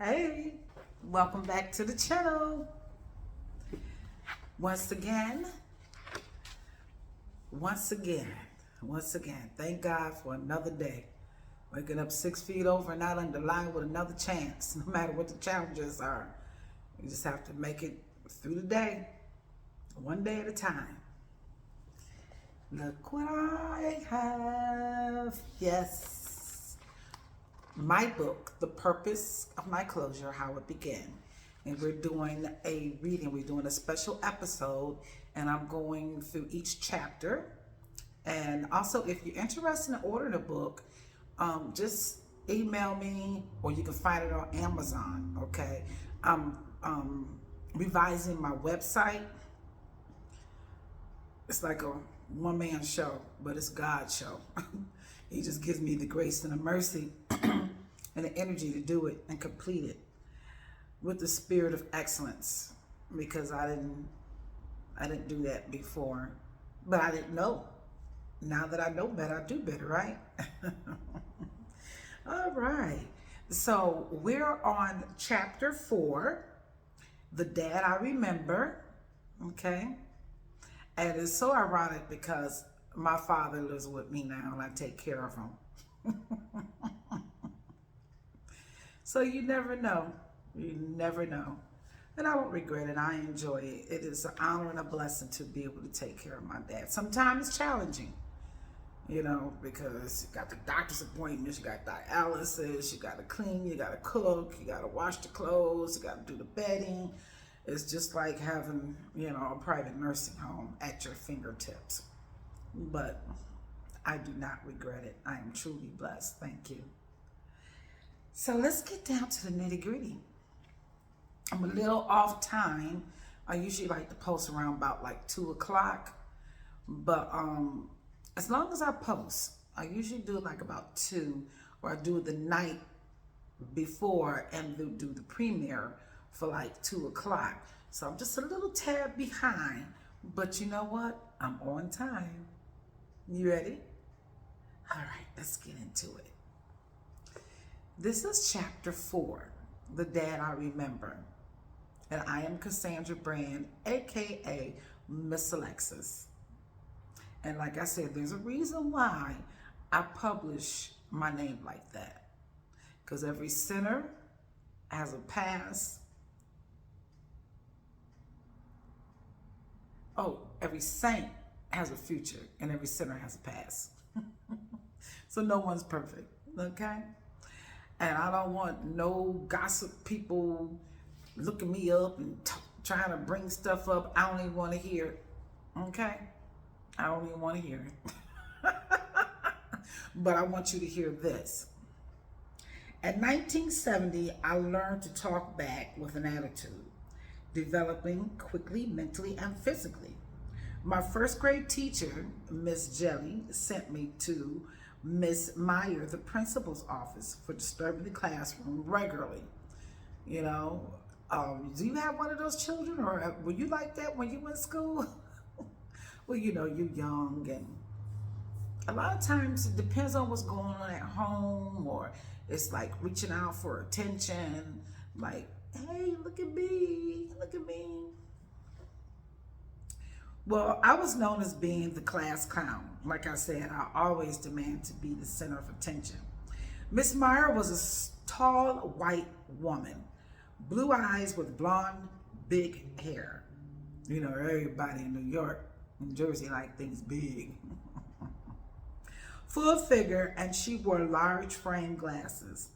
Hey, welcome back to the channel. Once again, once again, thank God for another day. Waking up 6 feet over and not under, lying with another chance, no matter what the challenges are. You just have to make it through the day, one day at a time. Look what I have. Yes. My book, The Purpose of My Closure, How It Began. And we're doing a reading. We're doing a special episode, and I'm going through each chapter. And also, if you're interested in ordering a book, just email me, or you can find it on Amazon. Okay, I'm revising my website. It's like a one-man show, but it's God's show. He just gives me the grace and the mercy and the energy to do it and complete it with the spirit of excellence, because I didn't do that before, but I didn't know. Now that I know better, I do better, right? All right. So we're on chapter 4, The Dad I Remember. Okay. And it's so ironic because my father lives with me now and I take care of him. So you never know. You never know. And I don't regret it. I enjoy it. It is an honor and a blessing to be able to take care of my dad. Sometimes it's challenging, because you got the doctor's appointments, you got dialysis, you got to clean, you got to cook, you got to wash the clothes, you got to do the bedding. It's just like having, a private nursing home at your fingertips. But I do not regret it. I am truly blessed. Thank you. So let's get down to the nitty-gritty. I'm a little off time. I usually like to post around about like 2 o'clock. But as long as I post, I usually do it like about 2, or I do it the night before and do the premiere for like 2 o'clock. So I'm just a little tad behind, but you know what? I'm on time. You ready? All right, let's get into it. This is chapter 4, The Dad I Remember. And I am Cassandra Brand, aka MsAlexis. And like I said, there's a reason why I publish my name like that. Because every sinner has a past. Oh, every saint has a future, and every sinner has a past. So no one's perfect, okay? And I don't want no gossip people looking me up and trying to bring stuff up I don't even want to hear, okay? I don't even want to hear it. But I want you to hear this. At 1970, I learned to talk back with an attitude, developing quickly, mentally, and physically. My first grade teacher, Miss Jelly, sent me to Miss Meyer, the principal's office, for disturbing the classroom regularly. Do you have one of those children, or were you like that when you went to school? Well, you're young, and a lot of times it depends on what's going on at home, or it's like reaching out for attention, like, hey, look at me, look at me. Well, I was known as being the class clown. Like I said, I always demand to be the center of attention. Miss Meyer was a tall white woman, blue eyes with blonde, big hair. Everybody in New York, New Jersey like things big. Full figure, and she wore large frame glasses.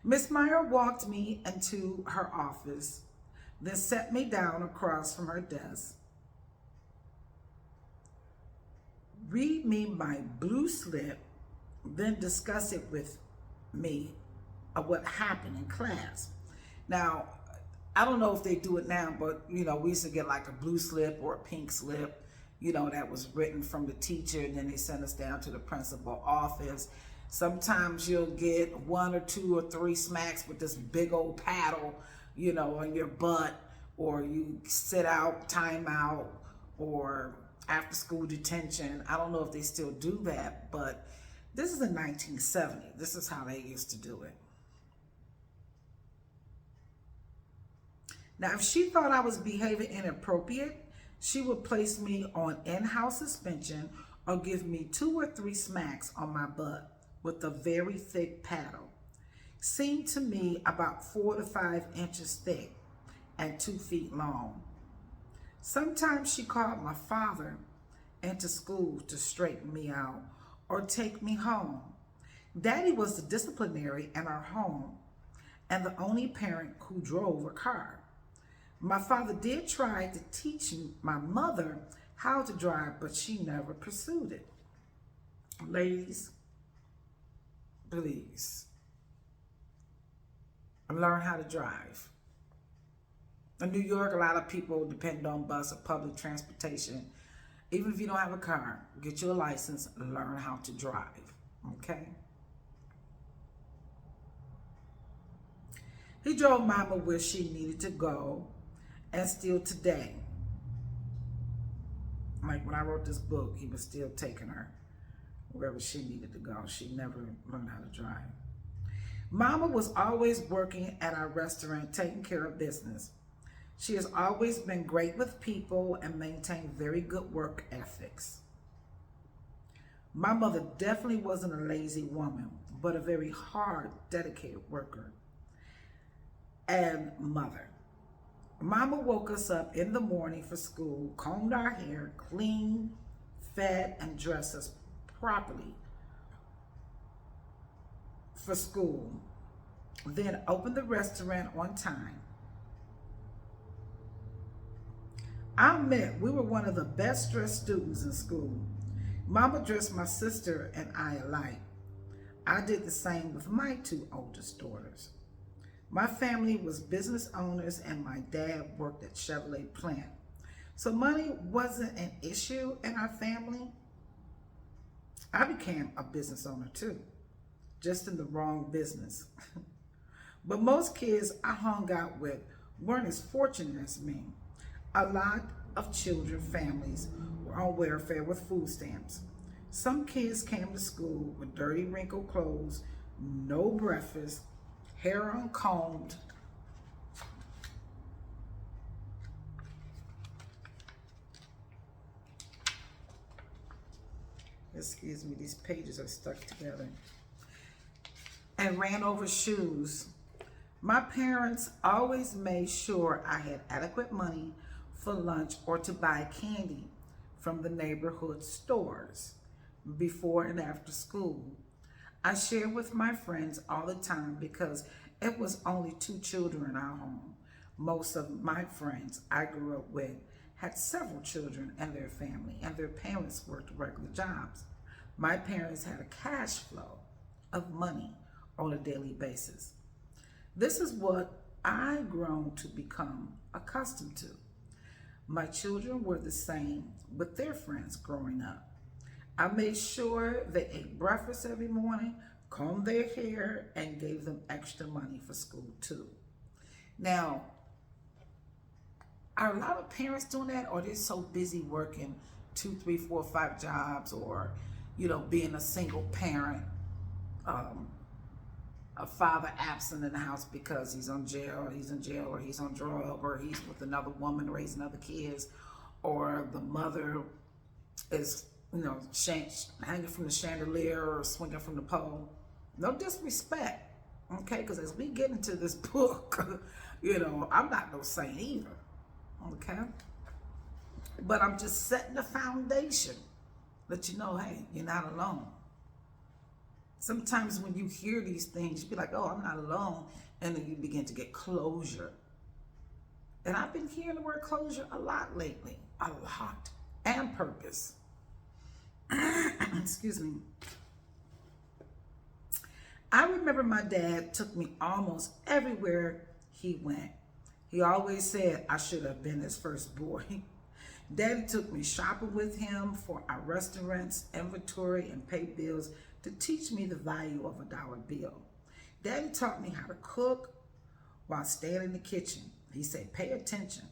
Miss Meyer walked me into her office, then set me down across from her desk. Read me my blue slip, then discuss it with me of what happened in class. Now, I don't know if they do it now, but we used to get like a blue slip or a pink slip, that was written from the teacher, and then they sent us down to the principal office. Sometimes you'll get 1 or 2 or 3 smacks with this big old paddle, on your butt, or you sit out, time out, or after school detention. I don't know if they still do that, but this is in 1970. This is how they used to do it. Now, if she thought I was behaving inappropriate, she would place me on in-house suspension or give me 2 or 3 smacks on my butt with a very thick paddle. Seemed to me about 4 to 5 inches thick and 2 feet long. Sometimes she called my father into school to straighten me out or take me home. Daddy was the disciplinary in our home and the only parent who drove a car. My father did try to teach my mother how to drive, but she never pursued it. Ladies, please learn how to drive. In New York, a lot of people depend on bus or public transportation. Even if you don't have a car, get you a license, learn how to drive, okay? He drove Mama where she needed to go, and still today. Like when I wrote this book, he was still taking her wherever she needed to go. She never learned how to drive. Mama was always working at our restaurant, taking care of business. She has always been great with people and maintained very good work ethics. My mother definitely wasn't a lazy woman, but a very hard, dedicated worker and mother. Mama woke us up in the morning for school, combed our hair, cleaned, fed, and dressed us properly for school. Then opened the restaurant on time. I'll admit, we were one of the best dressed students in school. Mama dressed my sister and I alike. I did the same with my 2 oldest daughters. My family was business owners and my dad worked at Chevrolet plant. So money wasn't an issue in our family. I became a business owner too, just in the wrong business. But most kids I hung out with weren't as fortunate as me. A lot of children families were on welfare with food stamps. Some kids came to school with dirty, wrinkled clothes, no breakfast, hair uncombed. Excuse me, these pages are stuck together. And ran over shoes. My parents always made sure I had adequate money for lunch or to buy candy from the neighborhood stores before and after school. I shared with my friends all the time because it was only 2 children in our home. Most of my friends I grew up with had several children and their family, and their parents worked regular jobs. My parents had a cash flow of money on a daily basis. This is what I've grown to become accustomed to. My children were the same with their friends growing up. I made sure they ate breakfast every morning, combed their hair, and gave them extra money for school too. Now, are a lot of parents doing that, or they're so busy working 2, 3, 4, 5 jobs, or being a single parent, a father absent in the house because he's in jail, or he's on drug, or he's with another woman raising other kids, or the mother is hanging from the chandelier or swinging from the pole. No disrespect, okay? Because as we get into this book, I'm not no saint either, okay? But I'm just setting the foundation that hey, you're not alone. Sometimes when you hear these things, you be like, oh, I'm not alone. And then you begin to get closure. And I've been hearing the word closure a lot lately. A lot. And purpose. Excuse me. I remember my dad took me almost everywhere he went. He always said I should have been his first boy. Daddy took me shopping with him for our restaurants, inventory, and pay bills to teach me the value of a dollar bill. Daddy taught me how to cook while staying in the kitchen. He said, pay attention.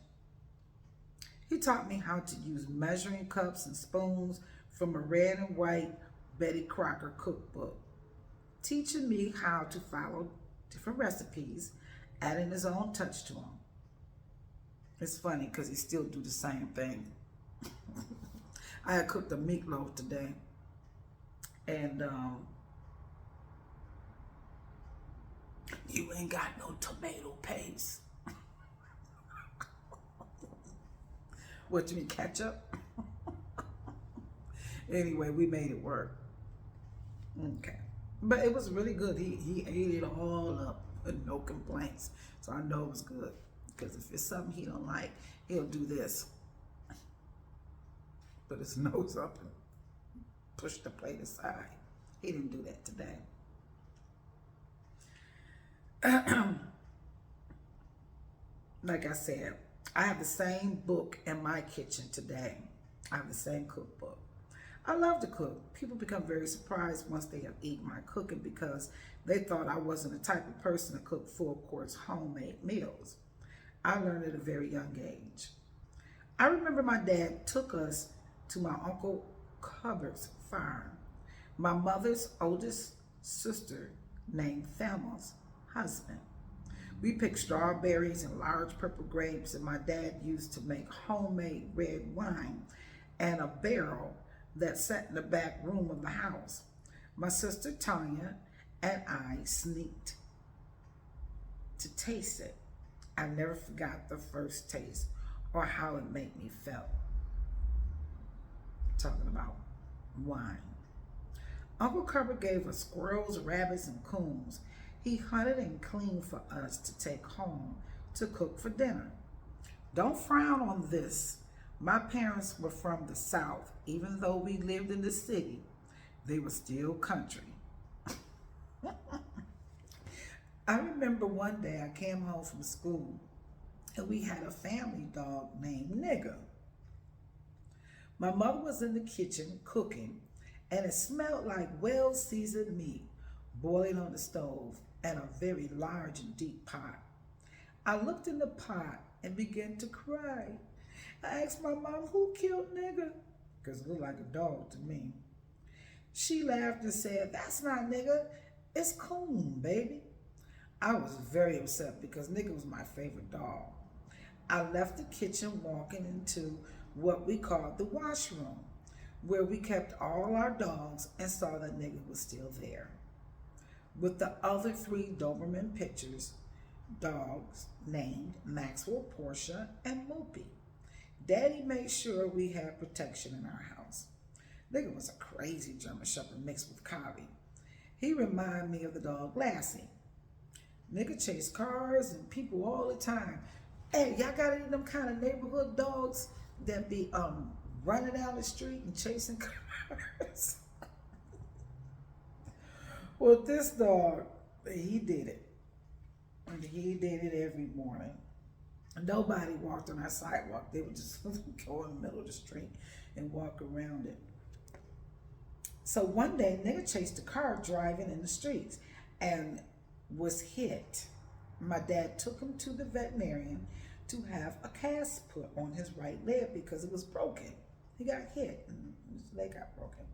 He taught me how to use measuring cups and spoons from a red and white Betty Crocker cookbook, teaching me how to follow different recipes, adding his own touch to them. It's funny because he still do the same thing. I had cooked a meatloaf today, and you ain't got no tomato paste. What, you mean ketchup? Anyway, we made it work. Okay. But it was really good. He ate it all up with no complaints. So I know it was good. Because if it's something he don't like, he'll do this. Put his nose up and push the plate aside. He didn't do that today. Like I said, I have the same book in my kitchen today. I have the same cookbook. I love to cook. People become very surprised once they have eaten my cooking because they thought I wasn't the type of person to cook full course homemade meals. I learned at a very young age. I remember my dad took us to my Uncle Cupboard's farm. My mother's oldest sister named Thelma's husband. We picked strawberries and large purple grapes, and my dad used to make homemade red wine and a barrel that sat in the back room of the house. My sister Tanya and I sneaked to taste it. I never forgot the first taste or how it made me feel. Talking about wine. Uncle Cupboard gave us squirrels, rabbits, and coons. He hunted and cleaned for us to take home to cook for dinner. Don't frown on this. My parents were from the South. Even though we lived in the city, they were still country. I remember one day I came home from school and we had a family dog named Nigger. My mother was in the kitchen cooking and it smelled like well-seasoned meat boiling on the stove and a very large and deep pot. I looked in the pot and began to cry. I asked my mom, who killed Nigger? Because it looked like a dog to me. She laughed and said, that's not Nigger, it's Coon, baby. I was very upset because Nigger was my favorite dog. I left the kitchen walking into what we called the washroom, where we kept all our dogs and saw that Nigger was still there. With the other 3 Doberman pictures, dogs named Maxwell, Portia, and Moopy. Daddy made sure we had protection in our house. Nigger was a crazy German Shepherd mixed with Collie. He reminded me of the dog Lassie. Nigger chased cars and people all the time. Hey, y'all got any of them kind of neighborhood dogs that be running down the street and chasing cars? Well, this dog, he did it. And he did it every morning. Nobody walked on our sidewalk. They would just go in the middle of the street and walk around it. So one day, Nigger chased a car driving in the streets and was hit. My dad took him to the veterinarian to have a cast put on his right leg because it was broken. He got hit and his leg got broken.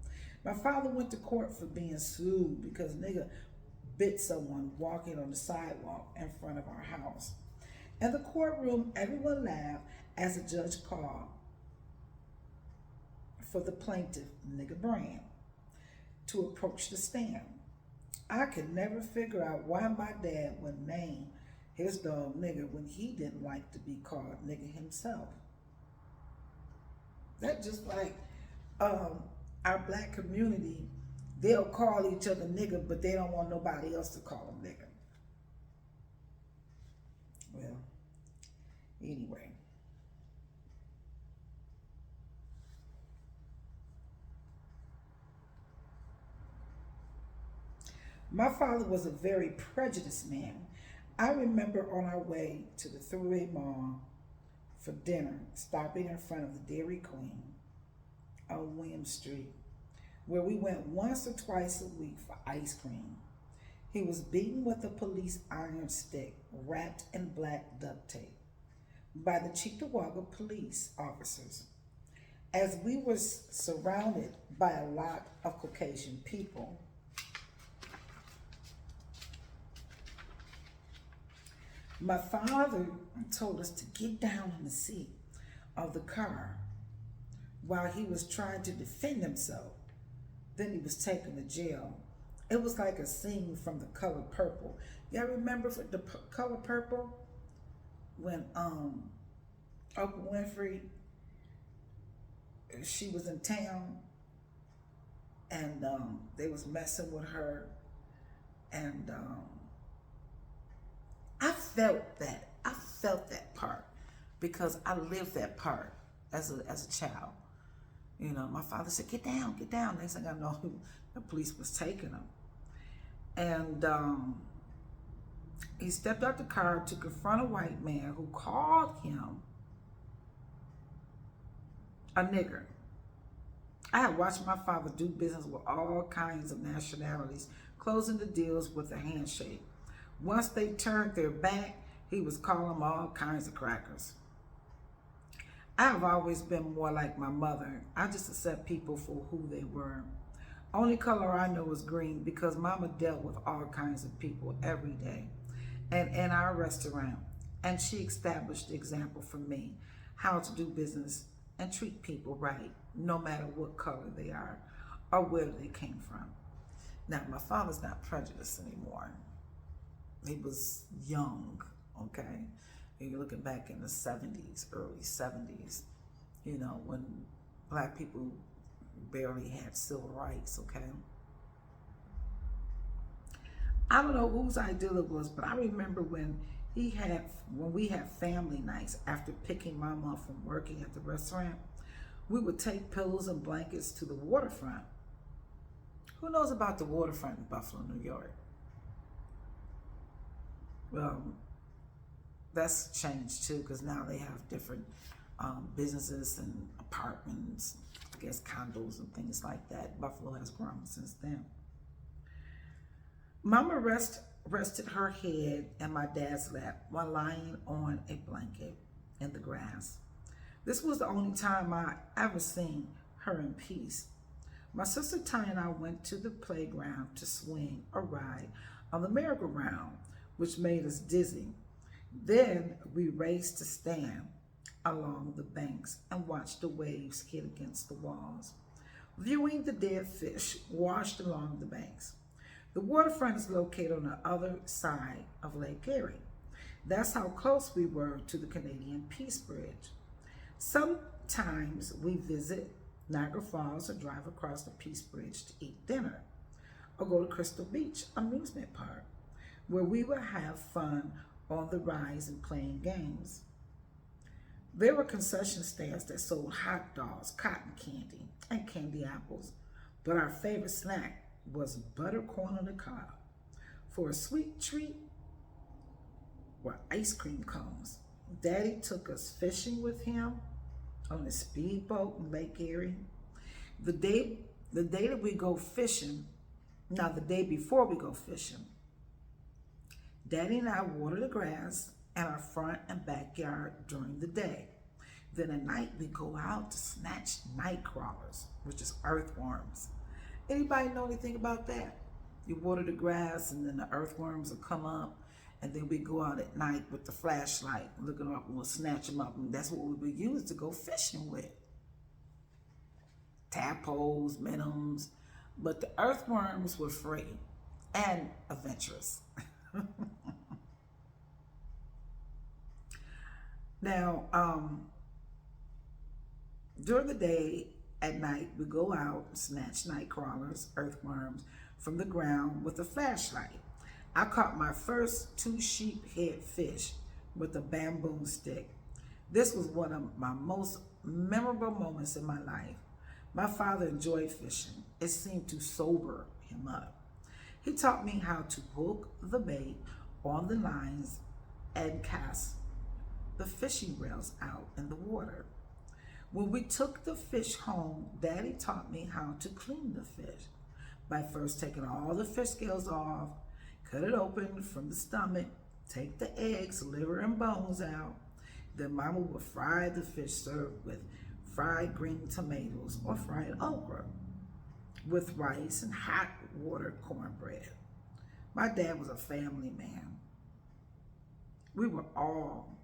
My father went to court for being sued because Nigger bit someone walking on the sidewalk in front of our house. In the courtroom, everyone laughed as the judge called for the plaintiff, Nigger Brand, to approach the stand. I could never figure out why my dad would name his dog Nigger when he didn't like to be called Nigger himself. That's just like our black community, they'll call each other nigger, but they don't want nobody else to call them nigger. Well, anyway. My father was a very prejudiced man. I remember on our way to the Thruway Mall for dinner, stopping in front of the Dairy Queen on William Street, where we went once or twice a week for ice cream. He was beaten with a police iron stick wrapped in black duct tape by the Cheektowaga police officers. As we were surrounded by a lot of Caucasian people, My father told us to get down in the seat of the car while he was trying to defend himself. Then he was taken to jail. It was like a scene from The Color Purple. Y'all remember for The Color Purple? When Oprah Winfrey, she was in town and they was messing with her, and I felt that. I felt that part because I lived that part as a child. You know, my father said, get down, get down. Next thing I know, the police was taking him. And he stepped out the car to confront a white man who called him a nigger. I had watched my father do business with all kinds of nationalities, closing the deals with a handshake. Once they turned their back, he was calling them all kinds of crackers. I have always been more like my mother. I just accept people for who they were. Only color I know is green because mama dealt with all kinds of people every day and in our restaurant. And she established the example for me how to do business and treat people right, no matter what color they are or where they came from. Now, my father's not prejudiced anymore. He was young, okay? You're looking back in the 70s, early 70s, you know, when black people barely had civil rights, okay? I don't know whose idea it was, but I remember when we had family nights after picking mom up from working at the restaurant, we would take pillows and blankets to the waterfront. Who knows about the waterfront in Buffalo, New York? Well, that's changed too, because now they have different businesses and apartments, I guess condos and things like that. Buffalo has grown since then. Mama rested her head in my dad's lap while lying on a blanket in the grass. This was the only time I ever seen her in peace. My sister Ty and I went to the playground to swing or ride on the merry-go-round, which made us dizzy. Then we raced to stand along the banks and watch the waves hit against the walls, viewing the dead fish washed along the banks. The waterfront is located on the other side of Lake Erie. That's how close we were to the Canadian Peace Bridge. Sometimes we visit Niagara Falls or drive across the Peace Bridge to eat dinner, or go to Crystal Beach amusement park, where we would have fun on the rides and playing games. There were concession stands that sold hot dogs, cotton candy, and candy apples, but our favorite snack was buttercorn on the cob. For a sweet treat were ice cream cones. Daddy took us fishing with him on a speedboat in Lake Erie. The day that we go fishing, now the day before we go fishing, Daddy and I water the grass in our front and backyard during the day. Then at night we go out to snatch night crawlers, which is earthworms. Anybody know anything about that? You water the grass and then the earthworms will come up, and then we go out at night with the flashlight, looking up, and we'll snatch them up, and that's what we would use to go fishing with. Tadpoles, minnows, but the earthworms were free and adventurous. Now, during the day, at night, we go out and snatch night crawlers, earthworms, from the ground with a flashlight. I caught my first 2 sheephead fish with a bamboo stick. This was one of my most memorable moments in my life. My father enjoyed fishing. It seemed to sober him up. He taught me how to hook the bait on the lines and cast the fishing reels out in the water. When we took the fish home, Daddy taught me how to clean the fish by first taking all the fish scales off, cut it open from the stomach, take the eggs, liver, and bones out. Then Mama would fry the fish served with fried green tomatoes or fried okra with rice and hot water cornbread. My dad was a family man. We were all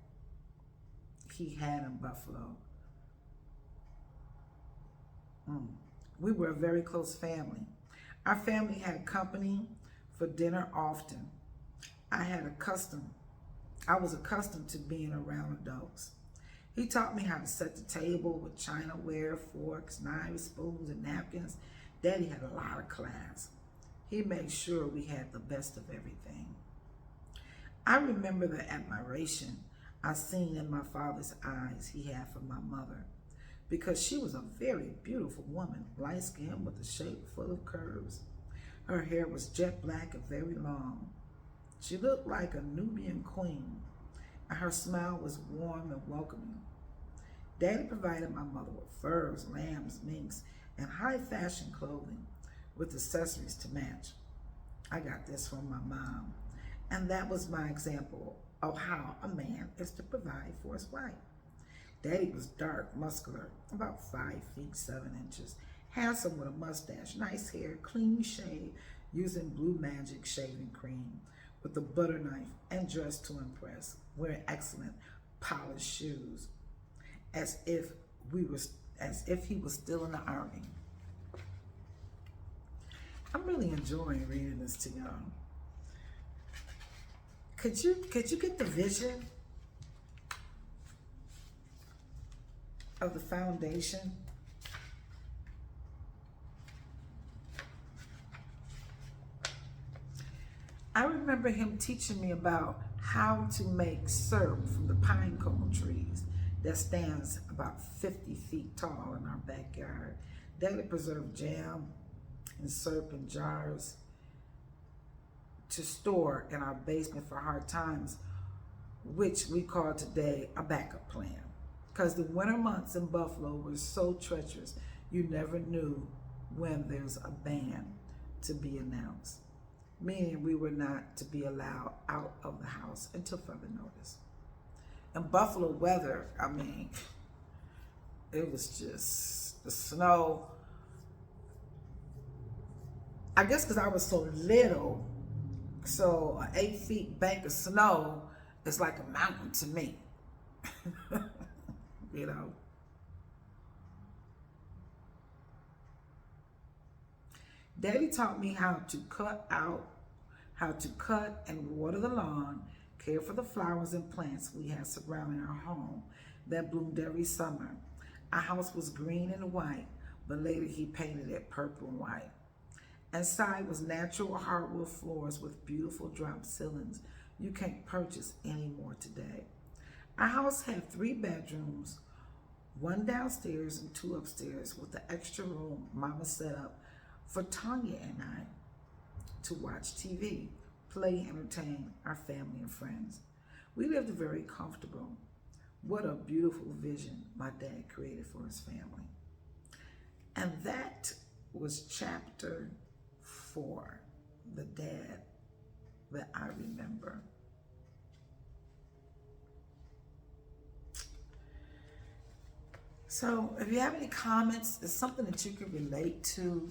he had in Buffalo. We were a very close family. Our family had company for dinner often. I had accustomed, I was accustomed to being around adults. He taught me how to set the table with chinaware, forks, knives, spoons, and napkins. Daddy had a lot of class. He made sure we had the best of everything. I remember the admiration I seen in my father's eyes he had for my mother, because she was a very beautiful woman, light skinned with a shape full of curves. Her hair was jet black and very long. She looked like a Nubian queen, and her smile was warm and welcoming. Daddy provided my mother with furs, lambs, minks, and high fashion clothing with accessories to match. I got this from my mom, and that was my example of how a man is to provide for his wife. Daddy was dark, muscular, about 5 feet 7 inches, handsome with a mustache, nice hair, clean shave, using Blue Magic shaving cream with a butter knife, and dressed to impress, wearing excellent polished shoes, as if we were as if he was still in the army. I'm really enjoying reading this to y'all. Could you get the vision of the foundation? I remember him teaching me about how to make syrup from the pine cone trees that stands about 50 feet tall in our backyard. Daddy preserved jam and syrup in jars to store in our basement for hard times, which we call today a backup plan. Because the winter months in Buffalo were so treacherous, you never knew when there's a ban to be announced, meaning we were not to be allowed out of the house until further notice. And Buffalo weather, I mean, it was just the snow. I guess because I was so little, so an 8 feet bank of snow is like a mountain to me. You know. Daddy taught me how to cut and water the lawn, care for the flowers and plants we had surrounding our home that bloomed every summer. Our house was green and white, but later he painted it purple and white. Inside was natural hardwood floors with beautiful drop ceilings you can't purchase anymore today. Our house had 3 bedrooms, 1 downstairs and 2 upstairs, with the extra room Mama set up for Tanya and I to watch TV, play, entertain our family and friends. We lived very comfortable. What a beautiful vision my dad created for his family. And that was chapter 4, the dad that I remember. So if you have any comments, it's something that you can relate to.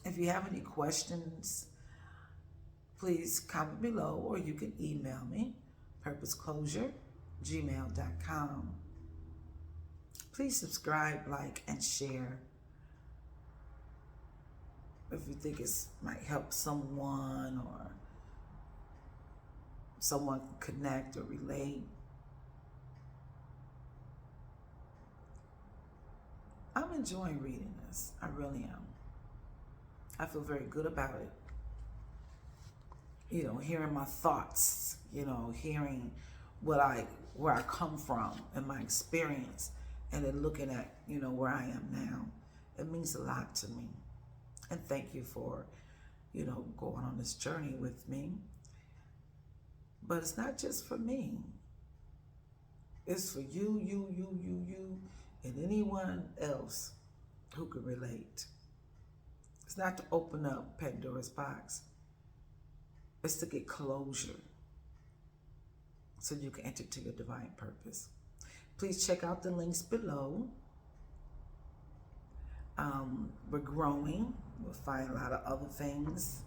If you have any questions, please comment below, or you can email me, purposeclosure@gmail.com. Please subscribe, like, and share if you think it might help someone, or someone can connect or relate. I'm enjoying reading this. I really am. I feel very good about it. You know, hearing my thoughts, you know, hearing where I come from and my experience, and then looking at, you know, where I am now. It means a lot to me. And thank you for, you know, going on this journey with me. But it's not just for me. It's for you, and anyone else who can relate. It's not to open up Pandora's box. It's to get closure so you can enter to your divine purpose. Please check out the links below. We're growing. We'll find a lot of other things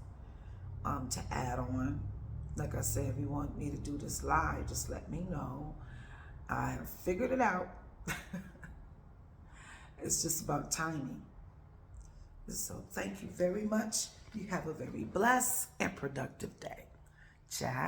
to add on. Like I said, if you want me to do this live, just let me know. I have figured it out. It's just about timing. So thank you very much. You have a very blessed and productive day. Ciao.